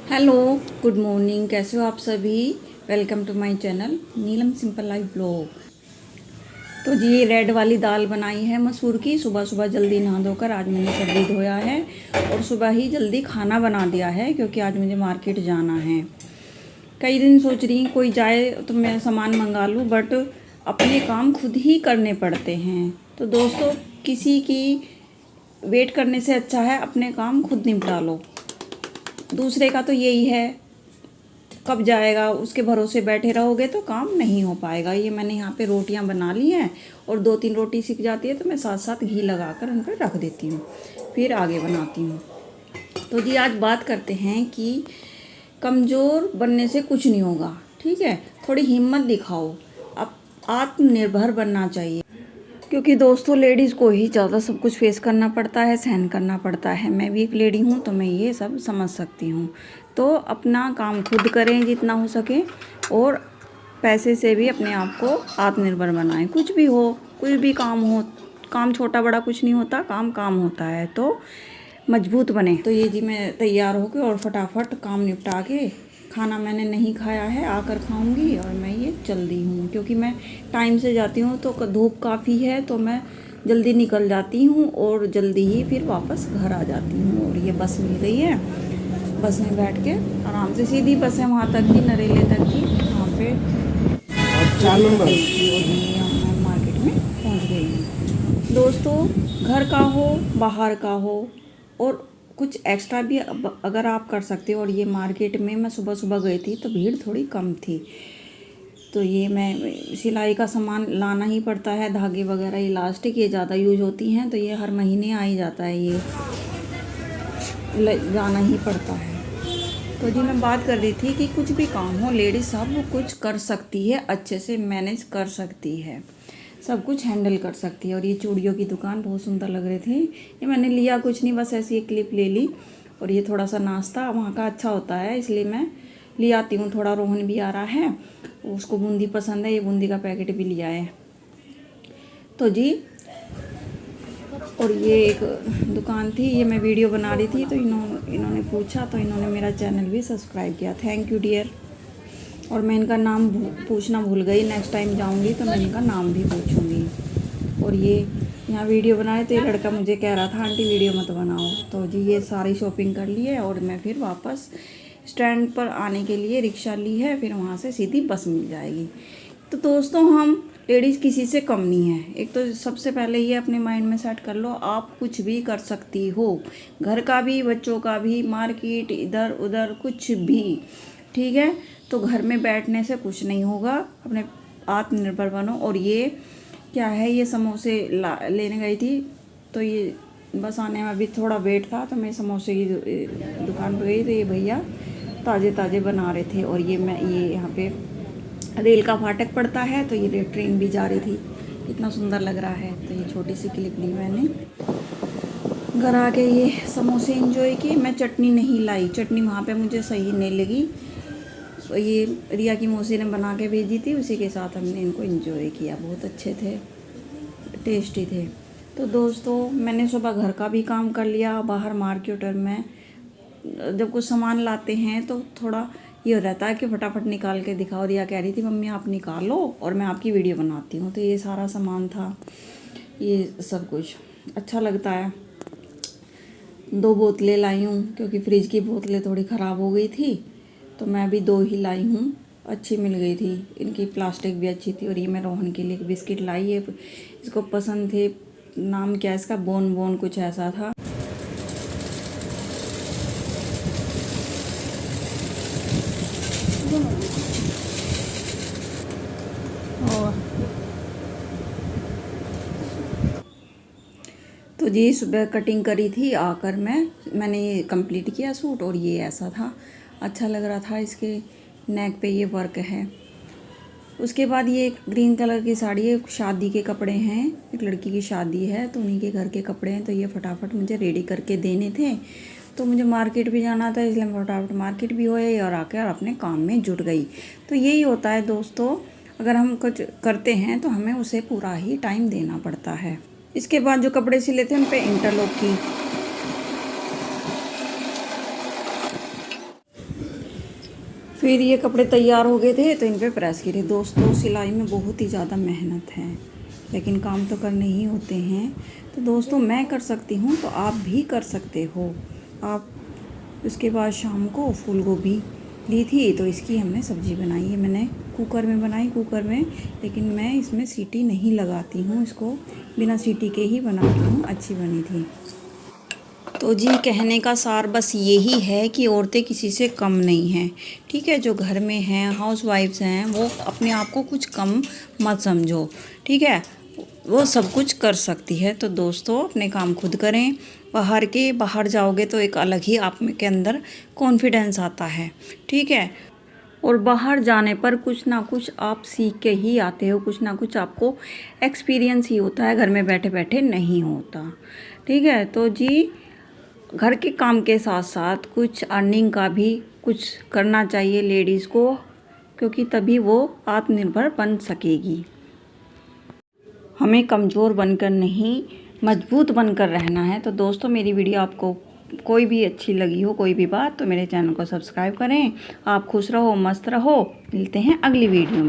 Hello, good morning. कैसे हो आप सभी? Welcome to my channel Neelam simple life blog. तो जी रेड वाली दाल बनाई है मसूर की। सुबह सुबह जल्दी नहा धोकर आज मैंने सब्जी धोया है और सुबह ही जल्दी खाना बना दिया है क्योंकि आज मुझे मार्केट जाना है। कई दिन सोच रही हूँ कोई जाए तो मैं सामान मंगा लूँ, बट अपने काम खुद ही करने पड़ते हैं। तो दोस्तों, किसी की वेट करने से अच्छा है अपने काम खुद निपटा लो। दूसरे का तो यही है, कब जाएगा उसके भरोसे बैठे रहोगे तो काम नहीं हो पाएगा। ये मैंने यहाँ पे रोटियाँ बना ली हैं और 2-3 रोटी सिक जाती है तो मैं साथ साथ घी लगाकर उन पर रख देती हूँ, फिर आगे बनाती हूँ। तो जी आज बात करते हैं कि कमज़ोर बनने से कुछ नहीं होगा, ठीक है? थोड़ी हिम्मत दिखाओ, अब आत्मनिर्भर बनना चाहिए क्योंकि दोस्तों लेडीज़ को ही ज़्यादा सब कुछ फेस करना पड़ता है, सहन करना पड़ता है। मैं भी एक लेडी हूँ तो मैं ये सब समझ सकती हूँ। तो अपना काम खुद करें जितना हो सके और पैसे से भी अपने आप को आत्मनिर्भर बनाएं। कुछ भी हो, कोई भी काम हो, काम छोटा बड़ा कुछ नहीं होता, काम काम होता है। तो मजबूत बने। तो ये जी मैं तैयार होकर और फटाफट काम निपटा के, खाना मैंने नहीं खाया है, आकर खाऊंगी। और मैं ये चल दी हूँ क्योंकि मैं टाइम से जाती हूँ तो धूप काफ़ी है, तो मैं जल्दी निकल जाती हूँ और जल्दी ही फिर वापस घर आ जाती हूँ। और ये बस मिल गई है, बस में बैठ के आराम से, सीधी बस है वहाँ तक की, नरेले तक की। वहाँ पे और ये मैं मार्केट में पहुँच गई हूँ। दोस्तों, घर का हो बाहर का हो और कुछ एक्स्ट्रा भी अगर आप कर सकते हो। और ये मार्केट में मैं सुबह सुबह गई थी तो भीड़ थोड़ी कम थी। तो ये मैं सिलाई का सामान लाना ही पड़ता है, धागे वगैरह इलास्टिक ये ज़्यादा यूज होती हैं, तो ये हर महीने आ ही जाता है, ये जाना ही पड़ता है। तो जी मैं बात कर रही थी कि कुछ भी काम हो लेडीज सब कुछ कर सकती है, अच्छे से मैनेज कर सकती है, सब कुछ हैंडल कर सकती है। और ये चूड़ियों की दुकान बहुत सुंदर लग रहे थे। ये मैंने लिया कुछ नहीं, बस ऐसी एक क्लिप ले ली। और ये थोड़ा सा नाश्ता वहाँ का अच्छा होता है इसलिए मैं ले आती हूँ। थोड़ा रोहन भी आ रहा है, उसको बूंदी पसंद है, ये बूंदी का पैकेट भी लिया है। तो जी, और ये एक दुकान थी, ये मैं वीडियो बना रही थी तो इन्होंने पूछा तो इन्होंने मेरा चैनल भी सब्सक्राइब किया। Thank you dear. और मैं इनका नाम पूछना भूल गई, नेक्स्ट टाइम जाऊंगी तो मैं इनका नाम भी पूछूंगी। और ये यहाँ वीडियो बनाए तो ये लड़का मुझे कह रहा था आंटी वीडियो मत बनाओ। तो जी ये सारी शॉपिंग कर ली है और मैं फिर वापस स्टैंड पर आने के लिए रिक्शा ली है, फिर वहाँ से सीधी बस मिल जाएगी। तो दोस्तों, हम लेडीज़ किसी से कम नहीं है। एक तो सबसे पहले ये अपने माइंड में सेट कर लो, आप कुछ भी कर सकती हो, घर का भी, बच्चों का भी, मार्केट, इधर उधर कुछ भी, ठीक है? तो घर में बैठने से कुछ नहीं होगा, अपने आत्मनिर्भर बनो। और ये क्या है, ये समोसे लेने गई थी तो ये बस आने में अभी थोड़ा वेट था तो मैं समोसे की दुकान पर गई तो ये भैया ताज़े ताज़े बना रहे थे। और ये मैं ये यहाँ पे रेल का फाटक पड़ता है तो ये ट्रेन भी जा रही थी, इतना सुंदर लग रहा है। तो ये छोटी सी क्लिप ली मैंने, घर आके ये समोसे एंजॉय किए। मैं चटनी नहीं लाई, चटनी वहाँ पे मुझे सही नहीं लगी, तो ये रिया की मौसी ने बना के भेजी थी, उसी के साथ हमने इनको एंजॉय किया। बहुत अच्छे थे, टेस्टी थे। तो दोस्तों, मैंने सुबह घर का भी काम कर लिया। बाहर मार्केटर में जब कुछ सामान लाते हैं तो थोड़ा ये रहता है कि फटाफट निकाल के दिखाओ। रिया कह रही थी मम्मी आप निकालो और मैं आपकी वीडियो बनाती हूँ। तो ये सारा सामान था, ये सब कुछ अच्छा लगता है। 2 बोतलें लाई हूँ क्योंकि फ्रिज की बोतलें थोड़ी ख़राब हो गई थी, तो मैं अभी 2 ही लाई हूँ, अच्छी मिल गई थी, इनकी प्लास्टिक भी अच्छी थी। और ये मैं रोहन के लिए एक बिस्किट लाई है, इसको पसंद थे, नाम क्या है इसका, बोन बोन कुछ ऐसा था। और तो जी सुबह कटिंग करी थी, आकर मैंने ये कंप्लीट किया सूट। और ये ऐसा था, अच्छा लग रहा था, इसके नेक पे ये वर्क है। उसके बाद ये एक ग्रीन कलर की साड़ी है, शादी के कपड़े हैं, एक लड़की की शादी है तो उन्हीं के घर के कपड़े हैं। तो ये फटाफट मुझे रेडी करके देने थे, तो मुझे मार्केट भी जाना था इसलिए फटाफट मार्केट भी होए और आकर अपने काम में जुट गई। तो यही होता है दोस्तों, अगर हम कुछ करते हैं तो हमें उसे पूरा ही टाइम देना पड़ता है। इसके बाद जो कपड़े सिले थे उन पर इंटरलॉक की फिर ये कपड़े तैयार हो गए थे तो इन पे प्रेस किए। दोस्तों सिलाई में बहुत ही ज़्यादा मेहनत है, लेकिन काम तो करने ही होते हैं। तो दोस्तों मैं कर सकती हूँ तो आप भी कर सकते हो। आप उसके बाद शाम को फूल गोभी ली थी तो इसकी हमने सब्ज़ी बनाई है। मैंने कुकर में बनाई, कुकर में, लेकिन मैं इसमें सीटी नहीं लगाती हूँ, इसको बिना सीटी के ही बनाती हूँ। अच्छी बनी थी। तो जी कहने का सार बस यही है कि औरतें किसी से कम नहीं हैं, ठीक है। जो घर में हैं, हाउसवाइफ्स हैं, वो अपने आप को कुछ कम मत समझो, ठीक है। वो सब कुछ कर सकती है। तो दोस्तों अपने काम खुद करें। बाहर जाओगे तो एक अलग ही आप के अंदर कॉन्फिडेंस आता है, ठीक है। और बाहर जाने पर कुछ ना कुछ आप सीख के ही आते हो, कुछ ना कुछ आपको एक्सपीरियंस ही होता है, घर में बैठे बैठे नहीं होता, ठीक है। तो जी घर के काम के साथ साथ कुछ अर्निंग का भी कुछ करना चाहिए लेडीज़ को, क्योंकि तभी वो आत्मनिर्भर बन सकेगी। हमें कमज़ोर बनकर नहीं, मजबूत बनकर रहना है। तो दोस्तों मेरी वीडियो आपको कोई भी अच्छी लगी हो, कोई भी बात, तो मेरे चैनल को सब्सक्राइब करें। आप खुश रहो, मस्त रहो। मिलते हैं अगली वीडियो में।